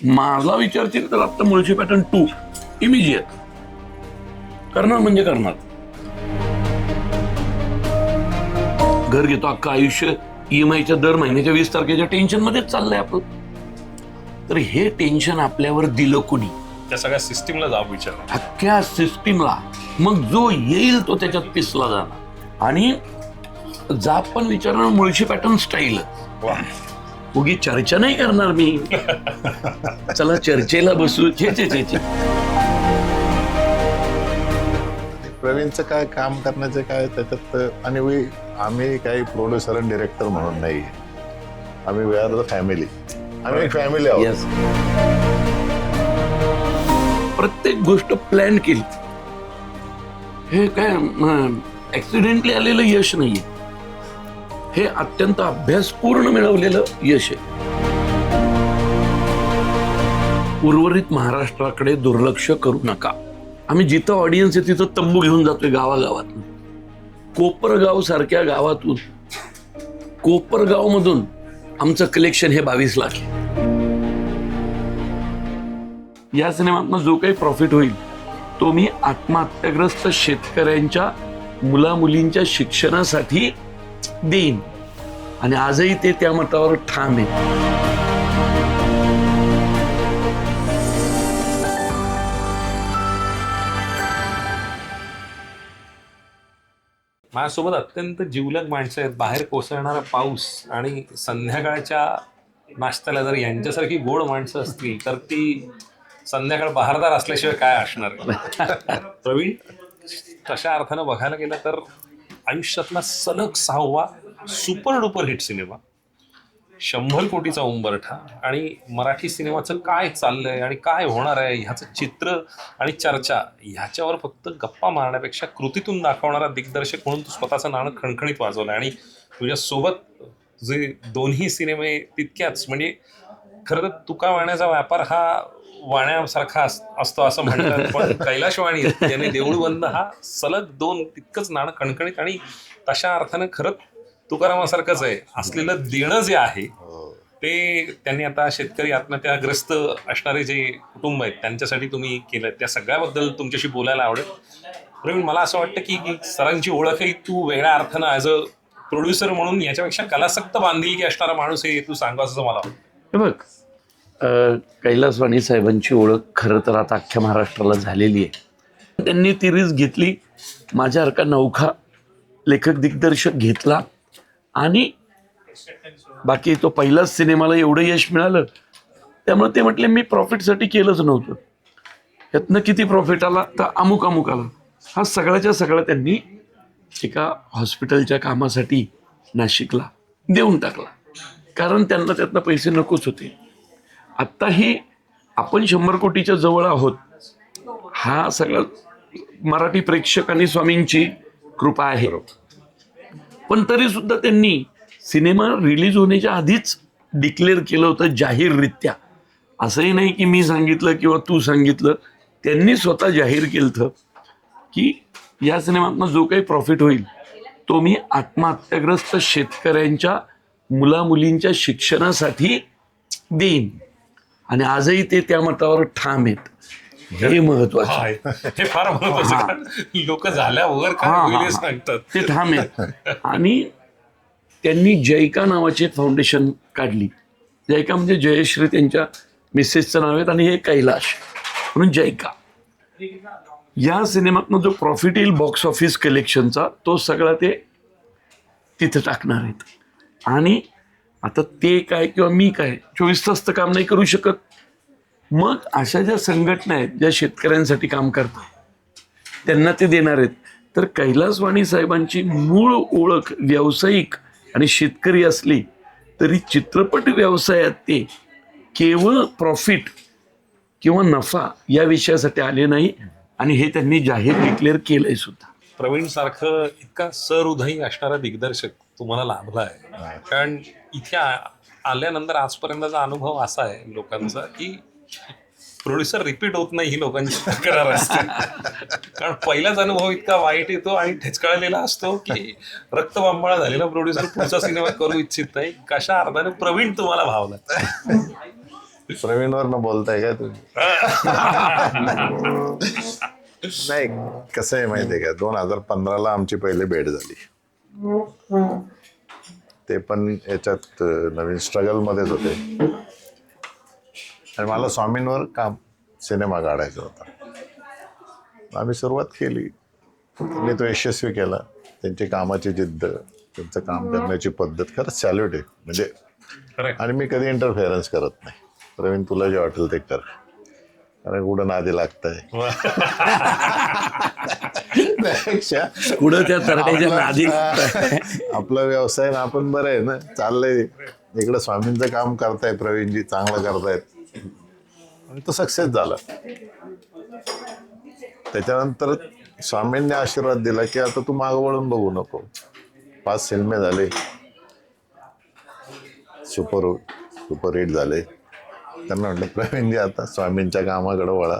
माझा विचारतील तर आता मुळशी पॅटर्न 2 इमिजिएट करणार म्हणजे करणार. घर घेतो अख्खं आयुष्य EMIच्या दर महिन्याच्या 20 तारखेच्या टेन्शन मध्येच चाललंय आपलं. तर हे टेन्शन आपल्यावर दिलं कुणी? त्या सगळ्या सिस्टीमला जाब विचार. अख्ख्या सिस्टीमला. मग जो येईल तो त्याच्यात पिसला जाणार आणि जाब पण विचारणार मुळशी पॅटर्न स्टाईलच. उगी चर्चा नाही करणार मी. चला चर्चेला बसू. प्रवीणचं काय काम करण्याचं काय त्याच्यात. आणि आम्ही काही प्रोड्युसर आणि डिरेक्टर म्हणून नाही, आम्ही वी आर द फॅमिली. आम्ही एक फॅमिली आहोत. Yes. प्रत्येक गोष्ट प्लॅन केली. हे काय ऍक्सिडेंटली आलेलं यश नाहीये, हे अत्यंत अभ्यासपूर्ण मिळवलेलं यश आहे. उर्वरित महाराष्ट्राकडे दुर्लक्ष करू नका. आम्ही जिथं ऑडियन्स आहे तिथं तंबू घेऊन जातोय गावागावातून. कोपरगाव सारख्या गावातून, कोपरगाव मधून आमचं कलेक्शन हे 22 लाख आहे. या सिनेमातनं जो काही प्रॉफिट होईल तो मी आत्महत्याग्रस्त शेतकऱ्यांच्या मुलामुलींच्या शिक्षणासाठी देईन आणि आजही ते त्या मतावर ठाम आहे. माझ्यासोबत अत्यंत जिवलग माणसं आहेत. बाहेर कोसळणारा पाऊस आणि संध्याकाळच्या नाश्त्याला जर यांच्यासारखी गोड माणसं असतील तर ती संध्याकाळ बहारदार असल्याशिवाय काय असणार आहे. प्रवीण, तशा अर्थानं बघायला गेलं तर आयुष्यातला सलग 6वा सुपर डुपर हिट सिनेमा, 100 कोटीचा उंबरठा आणि मराठी सिनेमाचं काय चाललंय आणि काय होणार आहे ह्याचं चित्र आणि चर्चा ह्याच्यावर फक्त गप्पा मारण्यापेक्षा कृतीतून दाखवणारा दिग्दर्शक म्हणून तू स्वतःचं नाणं खणखणीत वाजवलंय. आणि तुझ्यासोबत जे दोन्ही सिनेमे तितक्याच, म्हणजे खरं तर तुका वाण्याचा व्यापार हा वाण्यासारखा असतो असं म्हणतात, पण कैलाशवाणी याने देऊळबंद हा सलग 2 तितकंच नाणं खणखणीत आणि तशा अर्थानं खरंच तुकारामासारखंच आहे. असलेलं देणं जे आहे ते त्यांनी आता शेतकरी आत्महत्याग्रस्त असणारे जे कुटुंब आहेत त्यांच्यासाठी तुम्ही केलं, त्या सगळ्याबद्दल तुमच्याशी बोलायला आवडेल. प्रवीण, मला असं वाटतं की सरांची ओळखही तू वेगळ्या अर्थानं ॲज अ प्रोड्युसर म्हणून याच्यापेक्षा कलासक्त बांधिलकी असणारा माणूस हे तू सांगावं असं मला वाटतं. हे बघ, कैलासवाणी साहेबांची ओळख खरं तर आता अख्ख्या महाराष्ट्राला झालेली आहे. त्यांनी ती रिस्क घेतली. माझ्यासारखा नौखा लेखक दिग्दर्शक घेतला आणि बाकी तो पहिलाच सिनेमाला एवढं यश मिळालं, त्यामुळे ते म्हटले मी प्रॉफिटसाठी केलंच नव्हतं, यातनं किती प्रॉफिट आला तर अमुक अमुक आला. हा सगळ्याच्या सगळा त्यांनी एका हॉस्पिटलच्या कामासाठी नाशिकला देऊन टाकला, कारण त्यांना त्यातनं पैसे नकोच होते. आत्ताही आपण 100 कोटीच्या जवळ आहोत. हा सगळा मराठी प्रेक्षकांनी स्वामींची कृपा आहे. पण तरी सुद्धा त्यांनी सिनेमा रिलीज होण्याच्या आधीच डिक्लेअर केलं होतं जाहीररित्या. असंही नाही की मी सांगितलं किंवा तू सांगितलं, त्यांनी स्वतः जाहीर केलं की या सिनेमातनं जो काही प्रॉफिट होईल तो मी आत्महत्याग्रस्त शेतकऱ्यांच्या मुलामुलींच्या शिक्षणासाठी देईन आणि आजही ते त्या मतावर ठाम आहेत. हे महत्वाचं आहे. हे फार महत्वाचं. लोक झाल्यावर काय होईल हे सांगतात, ते ठाम आहेत. आणि त्यांनी जयका नावाची एक फाउंडेशन काढली. जयका म्हणजे जयश्री त्यांच्या मिसेसचं नाव आहे आणि हे कैलाश म्हणून जयका. या सिनेमातनं जो प्रॉफिट येईल बॉक्स ऑफिस कलेक्शनचा तो सगळा ते तिथं टाकणार आहेत. आणि आता ते काय किंवा मी काय 24 तास तर काम नाही करू शकत. मग अशा ज्या संघटना आहेत ज्या शेतकऱ्यांसाठी काम करतात त्यांना ते देणार आहेत. तर कैलासवाणी साहेबांची मूळ ओळख व्यावसायिक आणि शेतकरी असली तरी चित्रपट व्यवसायात ते केवळ प्रॉफिट किंवा नफा या विषयासाठी आले नाही आणि हे त्यांनी जाहीर डिक्लेअर केलंय सुद्धा. प्रवीण सारखं इतका सहृदयी असणारा दिग्दर्शक तुम्हाला लाभला आहे, कारण इथे आल्यानंतर आजपर्यंतचा अनुभव असा आहे लोकांचा की प्रोड्युसर रिपीट होत नाही ही लोकांची तक्रार असते. कारण पहिलाच अनुभव इतका वाईट येतो आणि ठेचकाळलेला असतो की रक्तबांबाळा झालेला प्रोड्युसर पुढचा सिनेमा करू इच्छित नाही. कशा अर्थाने प्रवीण तुम्हाला भावला? प्रवीणवर न बोलताय का तुम्ही? नाही, कसं आहे माहितीये का, 2015ला आमची पहिली भेट झाली. ते पण याच्यात नवीन स्ट्रगल मध्येच होते आणि मला स्वामींवर सिनेमा काढायचा होता. आम्ही सुरुवात केली, त्यांनी तो यशस्वी केला. त्यांची कामाची जिद्द, त्यांचं काम करण्याची पद्धत खरंच सॅल्यूट आहे म्हणजे. आणि मी कधी इंटरफेरन्स करत नाही. प्रवीण, तुला जे वाटेल ते कर, कारण कुठं नादी लागतंय त्यापेक्षा पुढं त्या तरड्याच्या नादी आपला व्यवसाय ना, आपण बरं आहे ना, चाललंय इकडं. स्वामींचं काम करताय प्रवीणजी, चांगलं करतायत आणि तो सक्सेस झाला. त्याच्यानंतर स्वामींनी आशीर्वाद दिला की आता तू मागं वळून बघू नको. 5 सिनेमे झाले, सुपरहिट झाले. त्यांना म्हटलं, प्रवीणजी आता स्वामींच्या कामाकडे वळा.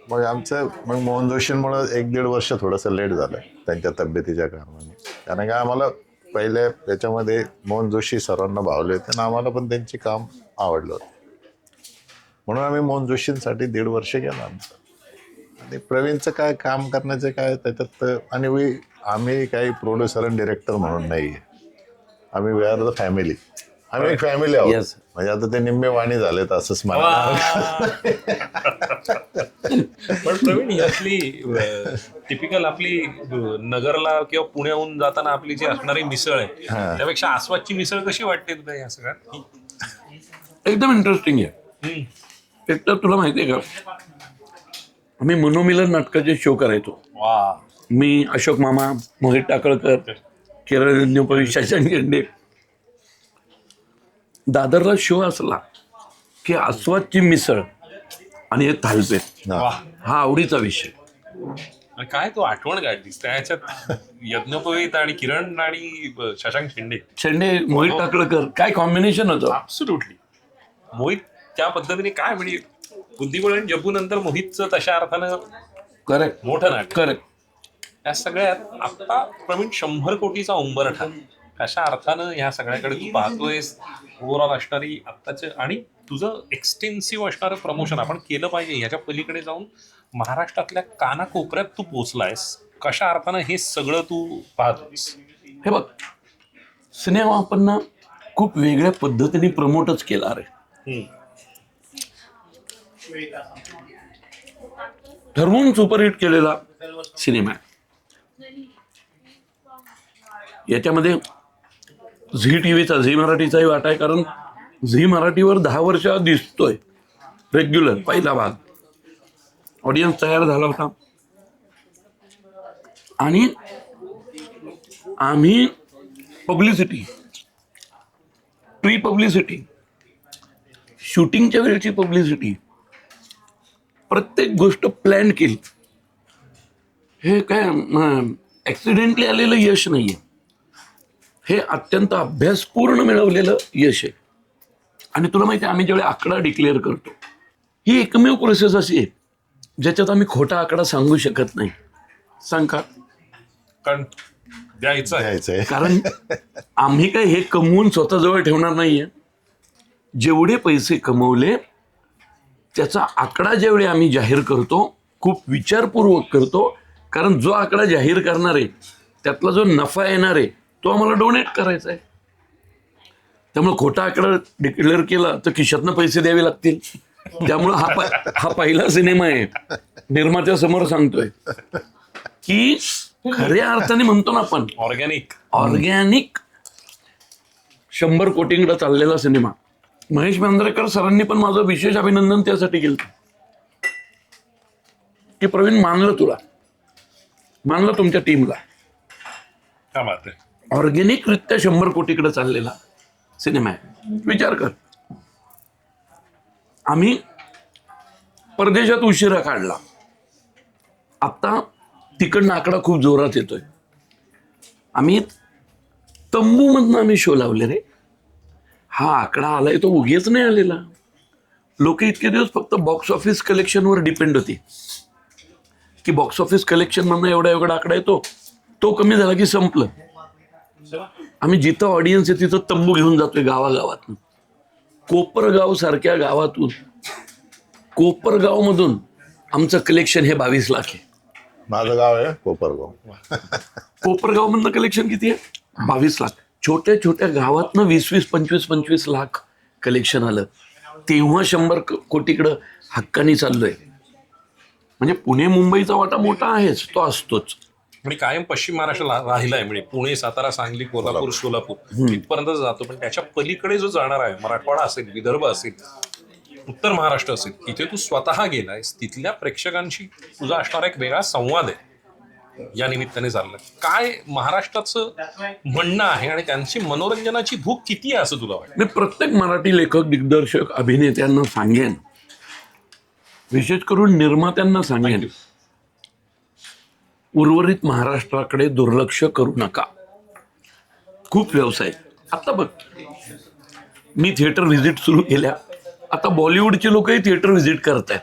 मग मोहन जोशींमुळे 1-1.5 वर्ष थोडंसं लेट झालं त्यांच्या तब्येतीच्या कारणाने. कारण का आम्हाला पहिले त्याच्यामध्ये मोहन जोशी सर्वांना भावले होते आणि आम्हाला पण त्यांचे काम आवडलं होतं, म्हणून आम्ही मोहन जोशींसाठी 1.5 वर्ष केलं आमचं. आणि प्रवीणचं काय काम करण्याचं काय त्याच्यात. आणि आम्ही काही प्रोड्युसर आणि डिरेक्टर म्हणून नाही आहे, आम्ही वी आर द फॅमिली. आम्ही एक फॅमिली आहोत. Yes. म्हणजे आता ते निम्मे वाणी झालेत असंच मला. पण प्रवीण, यातली टिपिकल आपली नगरला किंवा पुण्याहून जाताना आपली जी असणारी मिसळ आहे, त्यापेक्षा आसपासची मिसळ कशी वाटते तुला या सगळ्यात? एकदम इंटरेस्टिंग आहे. एक तर तुला माहितीये का, आम्ही मनोमिलन नाटकाचे शो करायचो. वा. मी, अशोक मामा, मोहित टाकळकर, किरण ज्ञानोपवी, शशांक शेंडे. दादरला शो असला की आस्वादची मिसळ आणि हे थालपेट वा. हा आवडीचा विषय. आणि काय तो आठवण काढलीस त्याच्यात, यज्ञोपवीत आणि किरण आणि शशांक शेंडे, मोहित टाकळकर, काय कॉम्बिनेशन होतं. ऍब्सोल्युटली. मोहित त्या पद्धतीने काय म्हणजे बुद्धिबळ आणि जब्बू नंतर मोहितचं तशा अर्थानं करेक्ट, मोठं नाटक. करेक्ट. या सगळ्यात आता प्रवीण 100 कोटीचा उंबरठा अशा अर्थानं ह्या सगळ्याकडे तू पाहतोयस. ओव्हरऑल असणारी आत्ताचं आणि तुझं एक्सटेन्सिव्ह असणारं प्रमोशन आपण केलं पाहिजे, ह्याच्या पलीकडे जाऊन महाराष्ट्रातल्या कानाकोपऱ्यात तू पोचलायस. कशा अर्थानं हे सगळं तू पाहतोयस? हे बघ, सिनेमा आपण ना खूप वेगळ्या पद्धतीने प्रमोटच केला रे. ठरवून सुपरहिट केलेला सिनेमा आहे. याच्यामध्ये झी टीव्हीचा, झी मराठीचाही वाटा आहे, कारण झी मराठीवर 10 वर्ष दिसतोय रेग्युलर. पहिला भाग ऑडियन्स तयार झाला होता आणि आम्ही पब्लिसिटी, प्री पब्लिसिटी, शूटिंगच्या वेळची पब्लिसिटी, प्रत्येक गोष्ट प्लॅन केली. हे काय ऍक्सिडेंटली आलेलं यश नाहीये, हे अत्यंत अभ्यासपूर्ण मिळवलेलं यश आहे. आणि तुला माहिती आहे, आम्ही ज्यावेळी आकडा डिक्लेअर करतो, ही एकमेव प्रोसेस अशी आहे ज्याच्यात आम्ही खोटा आकडा सांगू शकत नाही. सांग का? कारण द्यायचं. कारण आम्ही काय हे कमवून स्वतःजवळ ठेवणार नाहीये. जेवढे पैसे कमवले त्याचा आकडा ज्यावेळी आम्ही जाहीर करतो, खूप विचारपूर्वक करतो. कारण जो आकडा जाहीर करणार आहे त्यातला जो नफा येणार आहे तो आम्हाला डोनेट करायचा आहे. त्यामुळे खोटा आकडा डिक्लेअर केला तर खिशातनं पैसे द्यावे लागतील. त्यामुळं हा पहिला सिनेमा आहे, निर्मात्यासमोर सांगतोय की खऱ्या अर्थाने म्हणतो ना आपण, ऑर्गॅनिक 100 कोटींकडे चाललेला सिनेमा. महेश मांजरेकर सरांनी पण माझं विशेष अभिनंदन त्यासाठी केलं की प्रवीण, मानलं तुला, मानलं तुमच्या टीमला. ऑर्गॅनिक रित्या 100 कोटीकडे चाललेला सिनेमा आहे. विचार कर, आम्ही परदेशात उशिरा काढला, आता तिकडनं आकडा खूप जोरात येतोय. आम्ही तंबूमधनं आम्ही शो लावले रे. हा आकडा आलाय तो उगीच नाही आलेला. लोक इतके दिवस फक्त बॉक्स ऑफिस कलेक्शनवर डिपेंड होती की बॉक्स ऑफिस कलेक्शन मधनं एवढा आकडा येतो, तो कमी झाला की संपलं. आम्ही जिथं ऑडियन्स आहे तिथं तंबू घेऊन जातोय गावागावात. कोपरगाव सारख्या गावातून, कोपरगावमधून आमचं कलेक्शन हे 22 लाख आहे. माझं गाव आहे कोपरगाव. कोपरगाव मधनं कलेक्शन किती आहे? 22 लाख. छोट्या छोट्या गावातनं 20-20, 25-25 लाख कलेक्शन आलं. तेव्हा 100 कोटीकडं हक्कानी चाललोय. म्हणजे पुणे मुंबईचा वाटा मोठा आहेच, तो असतोच. आणि कायम पश्चिम महाराष्ट्र राहिलाय. म्हणजे पुणे, सातारा, सांगली, कोल्हापूर, सोलापूर इथपर्यंत जातो. पण त्याच्या पलीकडे जो जाणार आहे, मराठवाडा असेल, विदर्भ असेल, उत्तर महाराष्ट्र असेल, इथे तू स्वतः गेलायस. तिथल्या प्रेक्षकांशी तुझा असणारा एक वेगळा संवाद आहे या निमित्ताने झालं. काय महाराष्ट्राचं म्हणणं आहे आणि त्यांची मनोरंजनाची भूक किती आहे असं तुला वाटतं? मी प्रत्येक मराठी लेखक, दिग्दर्शक, अभिनेत्यांना सांगेन, विशेष करून निर्मात्यांना सांगेन, उर्वरित महाराष्ट्राकडे दुर्लक्ष करू नका. खूप व्यवसाय. आता बघ, मी थिएटर व्हिजिट सुरू केल्या. आता बॉलिवूडचे लोकही थिएटर व्हिजिट करत आहेत.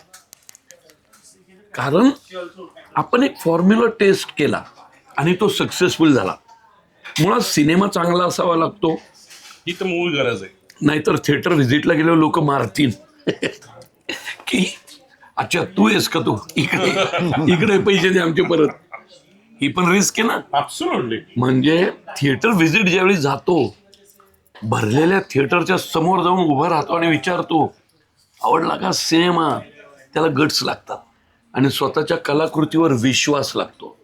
कारण आपण एक फॉर्म्युला टेस्ट केला आणि तो सक्सेसफुल झाला. मुळात सिनेमा चांगला असावा लागतो, ही तर मूळ गरज आहे. नाहीतर थिएटर व्हिजिटला गेल्यावर लोक मारतील की अच्छा तू आहेस का, तू इकडे पैसे दे आमचे परत. ही पण रिस्क आहे ना. ऍब्सोल्युटली. म्हणजे थिएटर व्हिजिट ज्यावेळी जातो, भरलेल्या थिएटरच्या समोर जाऊन उभा राहतो आणि विचारतो आवडला का सिनेमा, त्याला गट्स लागतात आणि स्वतःच्या कलाकृतीवर विश्वास लागतो.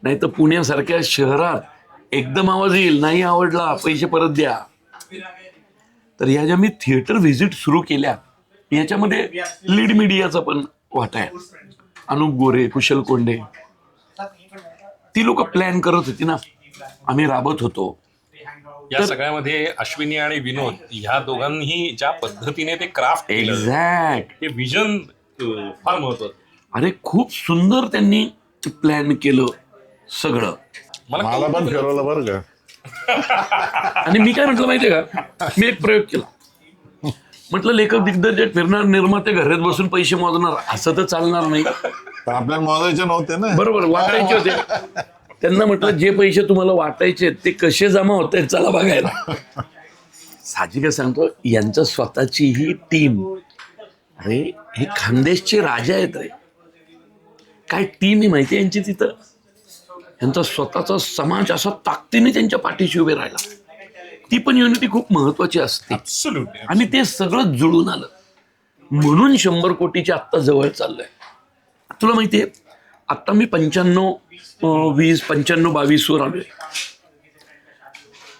नाही तर पुण्यासारख्या शहरात एकदम आवाज येईल, नाही आवडला पैसे परत द्या. तर ह्या ज्या मी थिएटर व्हिजिट सुरू केल्या, याच्यामध्ये लीड मीडियाचा पण वाटा आहे. अनुप गोरे, कुशल कोंडे, ती लोक प्लॅन करत होती ना, आम्ही राबत होतो. या सगळ्यामध्ये अश्विनी आणि विनोद ह्या दोघांनीही ज्या पद्धतीने ते क्राफ्ट केलं, एक्झॅक्ट. हे विजन फार महत्वाचं. अरे खूप सुंदर त्यांनी प्लॅन केलं सगळं. मला पण फिरवलं बरं का. आणि मी काय म्हटलं माहितीये का, मी एक प्रयोग केला. म्हटलं लेखक दिग्दर्शक फिरणार, निर्माते घरात बसून पैसे मोजणार, असं तर चालणार नाही. पण आपल्याला मोजायचे नव्हते ना. बरोबर, वाटायचे होते. त्यांना म्हटलं जे पैसे तुम्हाला वाटायचे ते कसे जमा होत आहेत चला बघायला. साहजिकच सांगतो, यांचं स्वतःची ही टीम, अरे हे खानदेशचे राजा आहेत रे. काय टीम आहे माहिती आहे यांची तिथं. यांचा स्वतःचा समाज असा ताकदीने त्यांच्या पाठीशी उभे राहिला. ती पण युनिटी खूप महत्वाची असते. ऍब्सोल्युटली. आणि ते सगळं जुळून आलं म्हणून 100 कोटीच्या आत्ता जवळ चाललंय. तुला माहितीये, आत्ता मी 95-20, 95-22 वर आलोय.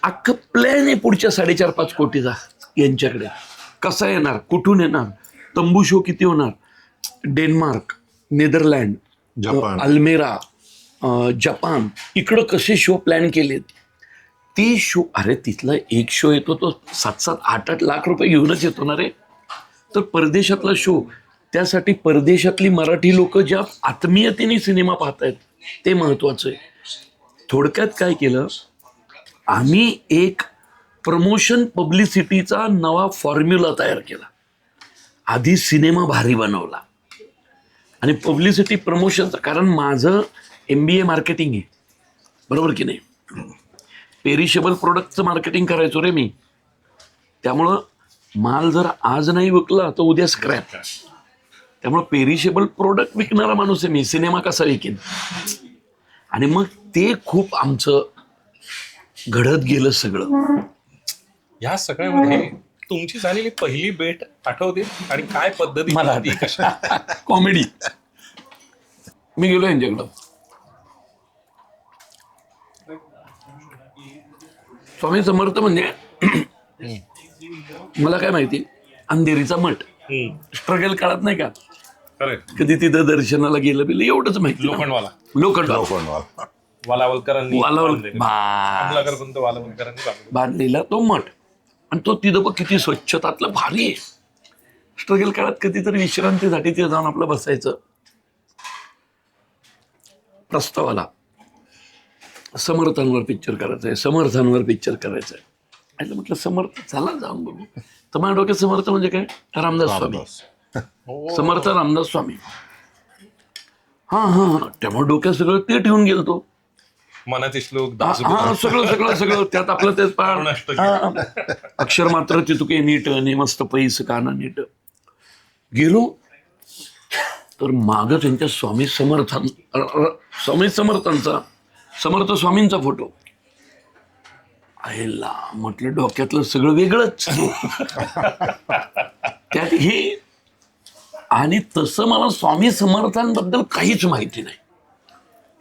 अख्खं प्लॅन आहे पुढच्या 4.5-5 कोटीचा यांच्याकडे. कसा येणार, कुठून येणार, तंबू शो किती होणार, डेन्मार्क, नेदरलँड, जपान, अल्मेरा, जपान, इकडं कसे शो प्लॅन केलेत. ते शो, अरे तिथला एक शो येतो तो 7-8 लाख रुपये घेऊनच येतो ना रे. तर परदेशातला शो, त्यासाठी परदेशातली मराठी लोक ज्या आत्मीयतेने सिनेमा पाहतायत ते महत्वाचं आहे. थोडक्यात काय केलं, आम्ही एक प्रमोशन पब्लिसिटीचा नवा फॉर्म्युला तयार केला. आधी सिनेमा भारी बनवला आणि पब्लिसिटी प्रमोशनचं, कारण माझं MBA मार्केटिंग आहे, बरोबर की नाही. पेरिशेबल प्रोडक्टचं मार्केटिंग करायचो रे मी. त्यामुळं माल जर आज नाही विकला तर उद्या स्क्रॅप. त्यामुळं पेरिशेबल प्रोडक्ट विकणारा माणूस आहे मी, सिनेमा कसा विकेन. आणि मग ते खूप आमचं घडत गेलं सगळं. या सगळ्यामध्ये तुमची झालेली पहिली भेट आठवते आणि काय पद्धती मला होती, कशा? कॉमेडी. मी गेलो यांच्याकडं, स्वामी समर्थ म्हणजे मला काय माहिती, अंधेरीचा मठ, स्ट्रगल काळात नाही का, करेक्ट. कधी तिथं दर्शनाला गेलं बिलं एवढंच माहिती. लोखंडवाला लोखंडवाला वालावलकरांनी बांधलेला वालावलकरांनी तो मठ. आणि तो तिथं बघ किती स्वच्छतातलं भारी आहे. स्ट्रगल काळात कधीतरी विश्रांतीसाठी तिथं जाऊन आपलं बसायचं. प्रस्ताव आला, समर्थांवर पिक्चर करायचं आहे, समर्थांवर पिक्चर करायचं आहे. आणि म्हटलं समर्थ, चला जाऊन बघू. तर माझ्या डोक्यात समर्थ म्हणजे काय, रामदास स्वामी. समर्थ रामदास स्वामी. हां हां, त्यामुळे डोक्यात सगळं ते ठेवून गेलो तो. मनाचे श्लोक हा सगळं सगळं सगळं त्यात आपलं ते नष्ट केलं. अक्षर मात्र चुके नीट आणि मस्त पैस काना नीट. गेलो तर माग त्यांच्या स्वामी समर्थांचा समर्थ स्वामींचा फोटो. आईला म्हटलं डोक्यातलं सगळं वेगळंच. त्यात हे आणि तसं मला स्वामी समर्थांबद्दल काहीच माहिती नाही.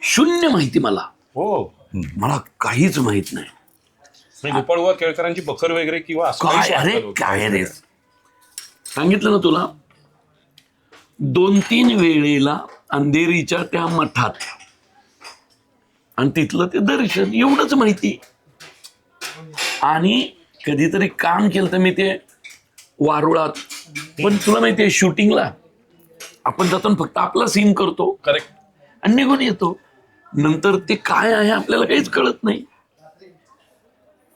शून्य माहिती मला. हो, मला काहीच माहित नाही. गोपाळबुवा केळकरांची बखर वगैरे किंवा असं काहीच काय अरे वाटलं नव्हतं. काय रे सांगितलं ना तुला. 2-3 वेळेला अंधेरीच्या त्या मठात आणि तिथलं ते दर्शन एवढंच माहिती. आणि कधीतरी काम केलं तर मी ते वारुळात. पण तुला माहितीये शूटिंगला आपण जाताना फक्त आपला सीन करतो करेक्ट. आणि निघून येतो. नंतर ते काय आहे आपल्याला काहीच कळत नाही.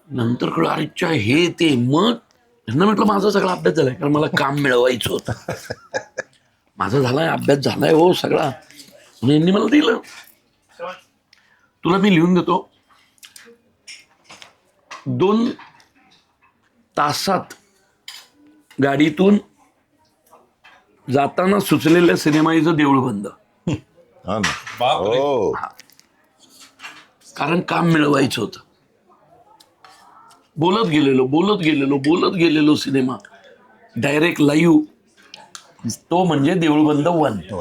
नंतर कळलं अच्छा हे ते. मग त्यांना म्हटलं माझा सगळा अभ्यास झालाय कारण मला काम मिळवायचं होतं. माझा झालाय अभ्यास झालाय हो सगळा. म्हणून यांनी मला दिलं. तुला मी लिहून देतो 2 तासात गाडीतून जाताना सुचलेल्या सिनेमाईचं देऊळ बंद. हा ना. बापरे. हो कारण काम मिळवायचं होतं. बोलत गेलेलो सिनेमा डायरेक्ट लाईव्ह. तो म्हणजे देऊळ बंद 1.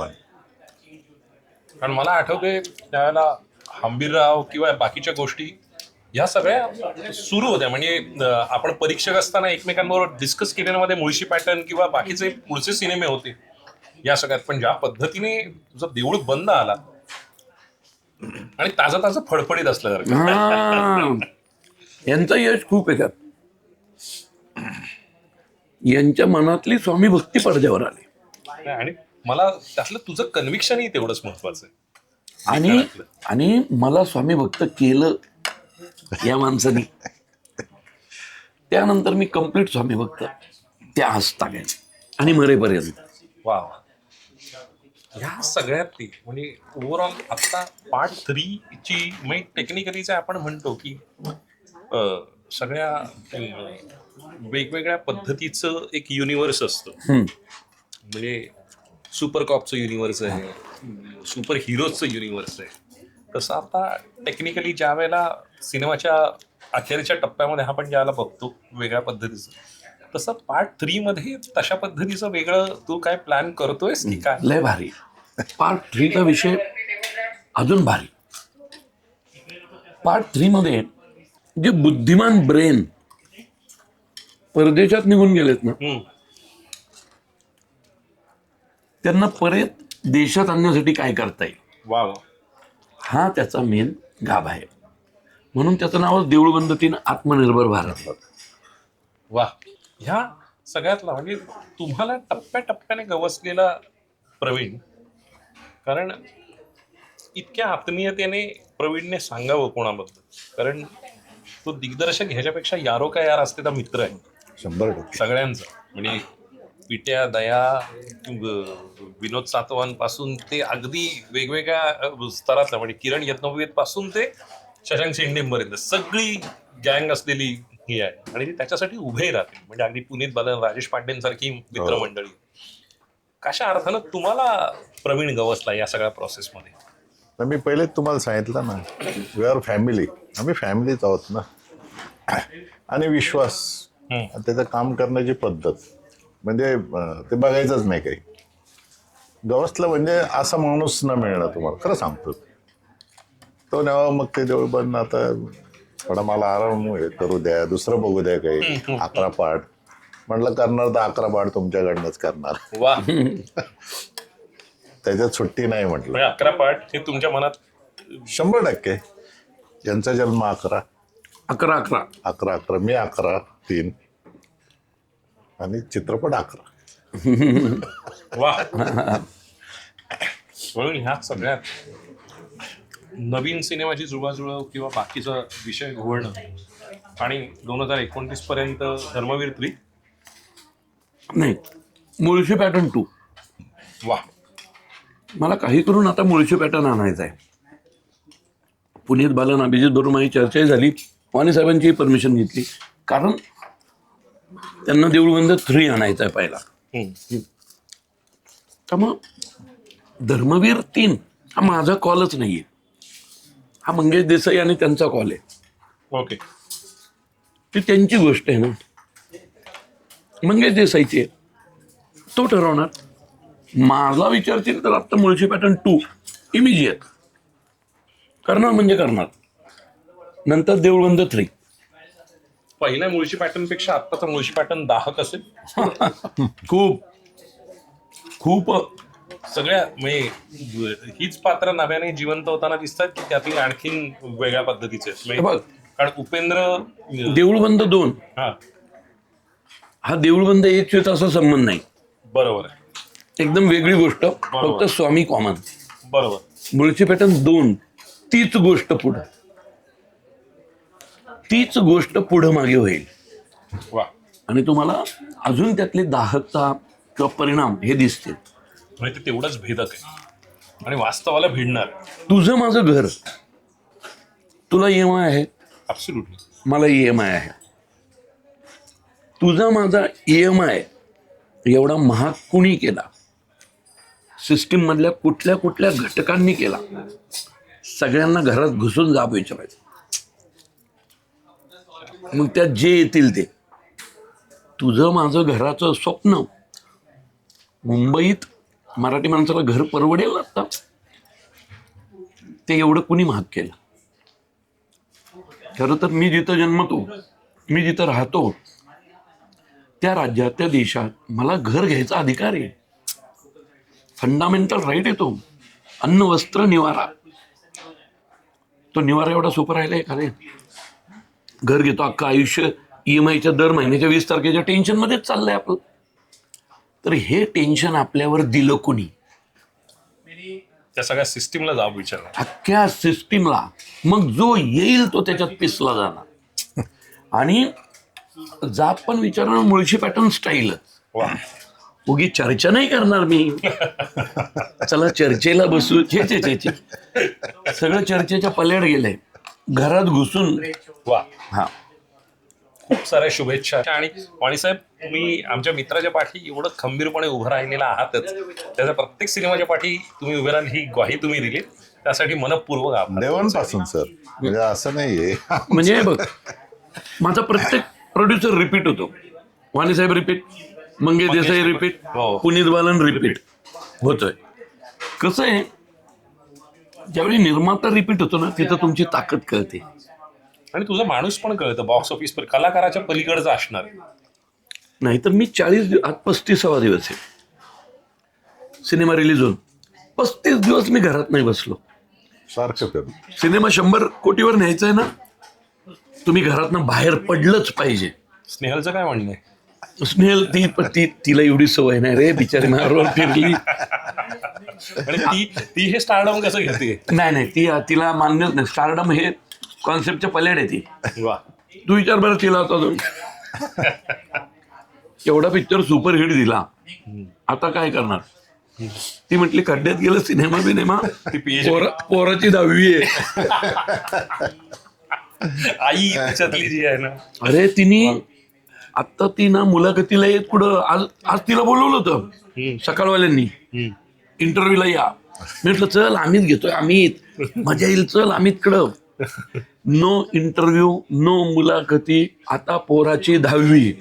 कारण मला आठवते त्यावेळेला हंबीरराव किंवा बाकीच्या गोष्टी ह्या सगळ्या सुरू होत्या. म्हणजे आपण परीक्षक असताना एकमेकांबरोबर डिस्कस केलेल्यामध्ये मुळशी पॅटर्न किंवा बाकीचे पुढचे सिनेमे होते या सगळ्यात. पण ज्या पद्धतीने तुझा देऊळ बंद आला आणि ताजं फडफडीत असलं जर हा यांचं यश खूप आहे त्यात. यांच्या मनातली स्वामी भक्ती पडद्यावर आली. आणि मला त्यातलं तुझं कन्व्हिक्शनही तेवढंच महत्वाचं आहे. आणि मला स्वामी भक्त केलं या माणसाने. त्यानंतर मी कम्प्लीट स्वामी भक्त त्या हसता आणि मरेपर्यंत. वा. ह्या सगळ्यात म्हणजे ओव्हरऑल आता पार्ट 3 ची म्हणजे टेक्निकलीच आपण म्हणतो की सगळ्या वेगवेगळ्या पद्धतीचं एक युनिव्हर्स असतं. म्हणजे सुपर कॉपचं युनिव्हर्स आहे, सुपर हिरोजचं युनिव्हर्स आहे. तसं आता टेक्निकली ज्या वेळेला सिनेमाच्या अखेरच्या टप्प्यामध्ये आपण ज्याला बघतो वेगळ्या पद्धतीचं, तसं पार्ट 3 मध्ये तशा पद्धतीचं वेगळं तू काय प्लॅन करतोयस की काय? लय भारी. पार्ट 3चा विषय अजून भारी. पार्ट 3 मध्ये जे बुद्धिमान ब्रेन परदेशात निघून गेलेत ना त्यांना परत देशात आणण्यासाठी काय करता येईल वा वा. हा त्याचा मेन गाभा आहे. म्हणून त्याचं नाव देऊळ बंद 3 आत्मनिर्भर भारत. वा. ह्या सगळ्यातला म्हणजे तुम्हाला टप्प्याटप्प्याने गवसलेला प्रवीण. कारण इतक्या आत्मीयतेने प्रवीणने सांगावं कोणाबद्दल. कारण तो दिग्दर्शक ह्याच्यापेक्षा यारो का यार असते तर मित्र आहे 100% सगळ्यांचा. म्हणजे पिट्या, दया, विनोद सातवान पासून ते अगदी वेगवेगळ्या स्तरातला म्हणजे किरण यत्नोवेद पासून ते शशांक शेंडेंपर्यंत सगळी गँग असलेली ही आहे. आणि ती त्याच्यासाठी उभे राहते. म्हणजे अगदी पुनीत बालन, राजेश पांडेंसारखी मित्रमंडळी. कशा अर्थानं तुम्हाला प्रवीण गवसला या सगळ्या प्रोसेसमध्ये? तर मी पहिलेच तुम्हाला सांगितलं ना, वी आर फॅमिली. आम्ही फॅमिलीच आहोत ना. आणि विश्वास, त्याचं काम करण्याची पद्धत म्हणजे ते बघायचंच नाही काही. गवसला म्हणजे असा माणूस न मिळणार तुम्हाला, खरं सांगतो. तो नेवा मग ते देऊळ बंद. आता थोडा मला आराम करू द्या, दुसरं बघू द्या काही. 11 पार्ट म्हटलं करणार तर 11 पार्ट तुमच्याकडनंच करणार. वा. त्याच्यात सुट्टी नाही म्हटलं. 11 पार्ट हे तुमच्या मनात 100%. यांचा जन्म 11 मी 11 3 आणि चित्रपट 11. वा. म्हणून ह्या सगळ्यात नवीन सिनेमाची जुळवाजुळव किंवा बाकीचा विषय घोळणं आणि 2029 पर्यंत धर्मवीर 3 नाही मुळशी पॅटर्न 2. वा. मला काही करून आता मुळशी पॅटर्न आणायचा आहे. पुनीत बालन, अभिजित बरोबर माझी चर्चाही झाली. वाणी साहेबांची परमिशन घेतली, कारण त्यांना देऊळबंद 3 आणायचा आहे पहिला. त्यामुळं धर्मवीर 3 हा माझा कॉलच नाहीये, हा मंगेश देसाई आणि त्यांचा कॉल आहे. ओके. ती त्यांची गोष्ट आहे ना, मंगेश देसाईची आहे, तो ठरवणार. माझा विचारतील तर आता मुळशी पॅटर्न 2 इमिजिएट करणार म्हणजे करणार, नंतर देऊळबंद 3. पहिल्या मुळशी पॅटर्न पेक्षा आत्ताचा मुळशी पॅटर्न दाहक असेल. खूप खूप सगळ्या म्हणजे हीच पात्र नव्याने जिवंत होताना दिसतात की त्यातली आणखीन वेगळ्या पद्धतीचे आहेत? हे बघ, कारण उपेंद्र देऊळबंद 2 हा हा देऊळबंद 1 असा संबंध नाही, बरोबर आहे, एकदम वेगळी गोष्ट, फक्त स्वामी कॉमन. बरोबर. मुळशी पॅटर्न 2 तीच गोष्ट पुढं, तीच गोष्ट पुढं मागे होईल वा. आणि तुम्हाला अजून त्यातली दाहकता किंवा परिणाम हे दिसतील. म्हणजे ते तेवढंच भेदक आहे आणि वास्तवाला भिडणार. तुझं माझं घर, तुला EMI आहे, ऍब्सोल्युटली. मला EMI आहे. तुझा माझा EMI एवढा महाग कुणी केला? सिस्टीम मधल्या कुठल्या कुठल्या घटकांनी केला? सगळ्यांना घरात घुसून जाब विचारायचं, मग त्यात जे येतील ते. तुझं माझं घराचं स्वप्न, मुंबईत मराठी माणसाला घर परवडेल आता, ते एवढं कुणी महाग केलं? खरं तर मी जिथं जन्मतो, मी जिथं राहतो, त्या राज्यात, त्या देशात मला घर घ्यायचा अधिकार आहे. फंडामेंटल राईट आहे तो. अन्न, वस्त्र, निवारा. तो निवारा एवढा सोपा राहिला एखादे. घर घेतो, अख्खं आयुष्य EMIच्या दर महिन्याच्या 20 तारखेच्या टेन्शनमध्येच चाललंय आपलं. तर हे टेन्शन आपल्यावर दिलं कोणी? त्या सगळ्या सिस्टीमला जाब विचारणार. अख्ख्या सिस्टीमला. मग जो येईल तो त्याच्यात पिसला जाणार. आणि जात पण विचारणार मुळशी पॅटर्न स्टाईलच. वा. उगी चर्चा नाही करणार मी. चला चर्चेला बसू. छे. सगळं चर्चेच्या पल्याड गेलंय, घरात घुसून. वा. हा, खूप साऱ्या शुभेच्छा. आणि वाणीसाहेब, तुम्ही आमच्या मित्राच्या पाठी एवढं खंबीरपणे उभं राहिलेला आहातच. त्याच्या प्रत्येक सिनेमाच्या पाठी तुम्ही उभे राहिली, ही ग्वाही तुम्ही दिली, त्यासाठी मनपूर्वक आभार. देवांपासून सर, म्हणजे असं नाहीये. म्हणजे बघ, माझा प्रत्येक प्रोड्युसर रिपीट होतो. वाणीसाहेब रिपीट, मंगेश देसाई रिपीट, हो. पुनीत बालन रिपीट होतोय. कसं आहे, ज्यावेळी निर्माता रिपीट होतो ना, तिथं तुमची ताकद कळते. आणि तुझा माणूस पण कळतं, बॉक्स ऑफिस पर कलाकाराच्या पलीकडचं असणार. नाहीतर मी आज 35वा दिवस आहे सिनेमा रिलीज होऊन. 35 दिवस मी घरात नाही बसलो. सारखं करू. सिनेमा 100 कोटीवर न्यायचा आहे ना, तुम्ही घरातनं बाहेर पडलंच पाहिजे. स्नेहलचं काय म्हणणं आहे? स्नेहल तिला एवढी सवय नाही रे, बिचारी मारवर फिरली. आणि ती हे स्टारडम कसं घेते? नाही, तिला मान्यच नाही. स्टारडम हे कॉन्सेप्टच्या पल्याड आहे ती. वा. तू विचार बरं तिला आता अजून एवढा पिक्चर सुपरहिट दिला, आता काय करणार? ती म्हटली खड्ड्यात गेलं सिनेमा ती PhD. पोराची 10वी आहे. आई त्याच्यातली जी आहे ना. अरे तिने आता ती ना मुलाखतीला येत कुठं, आज तिला बोलवलं होतं सकाळवाल्यांनी, इंटरव्ह्यूला या. मी म्हटलं चल अमित घेतोय, अमित मजा येईल, चल अमितकडं. नो इंटरव्ह्यू, नो मुलाखती, आता पोराची 10वी.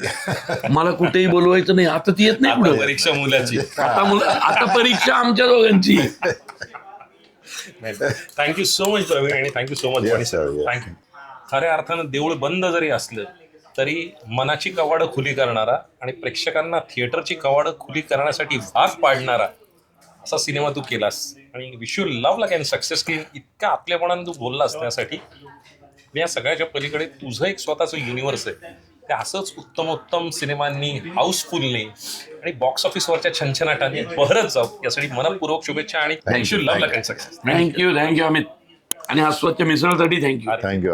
मला कुठेही बोलवायचं नाही. आता ती येत नाही आता पुढे. परीक्षा मुलाची. आता परीक्षा आमच्या दोघांची. थँक्यू सो मच प्रवीण, आणि thank you so much Yes, sir, yes. Thank you. खऱ्या अर्थानं देऊळ बंद जरी असलं तरी मनाची कवाडं खुली करणारा आणि प्रेक्षकांना थिएटरची कवाडं खुली करण्यासाठी भाग पाडणारा असा सिनेमा तू केलास. आणि wish you love luck and success की इतका आपल्यापणानं तू बोललास त्यासाठी. या सगळ्याच्या पलीकडे तुझं एक स्वतःचं युनिव्हर्स आहे. ते असंच उत्तम सिनेमांनी, हाऊसफुलने आणि बॉक्स ऑफिसवरच्या छनछनाटाने बहरत जाऊ, यासाठी मनपूर्वक शुभेच्छा आणि wish you love luck and success. Thank you Amit. आणि अस्वच्छ मिसळसाठी थँक्यू. थँक्यू.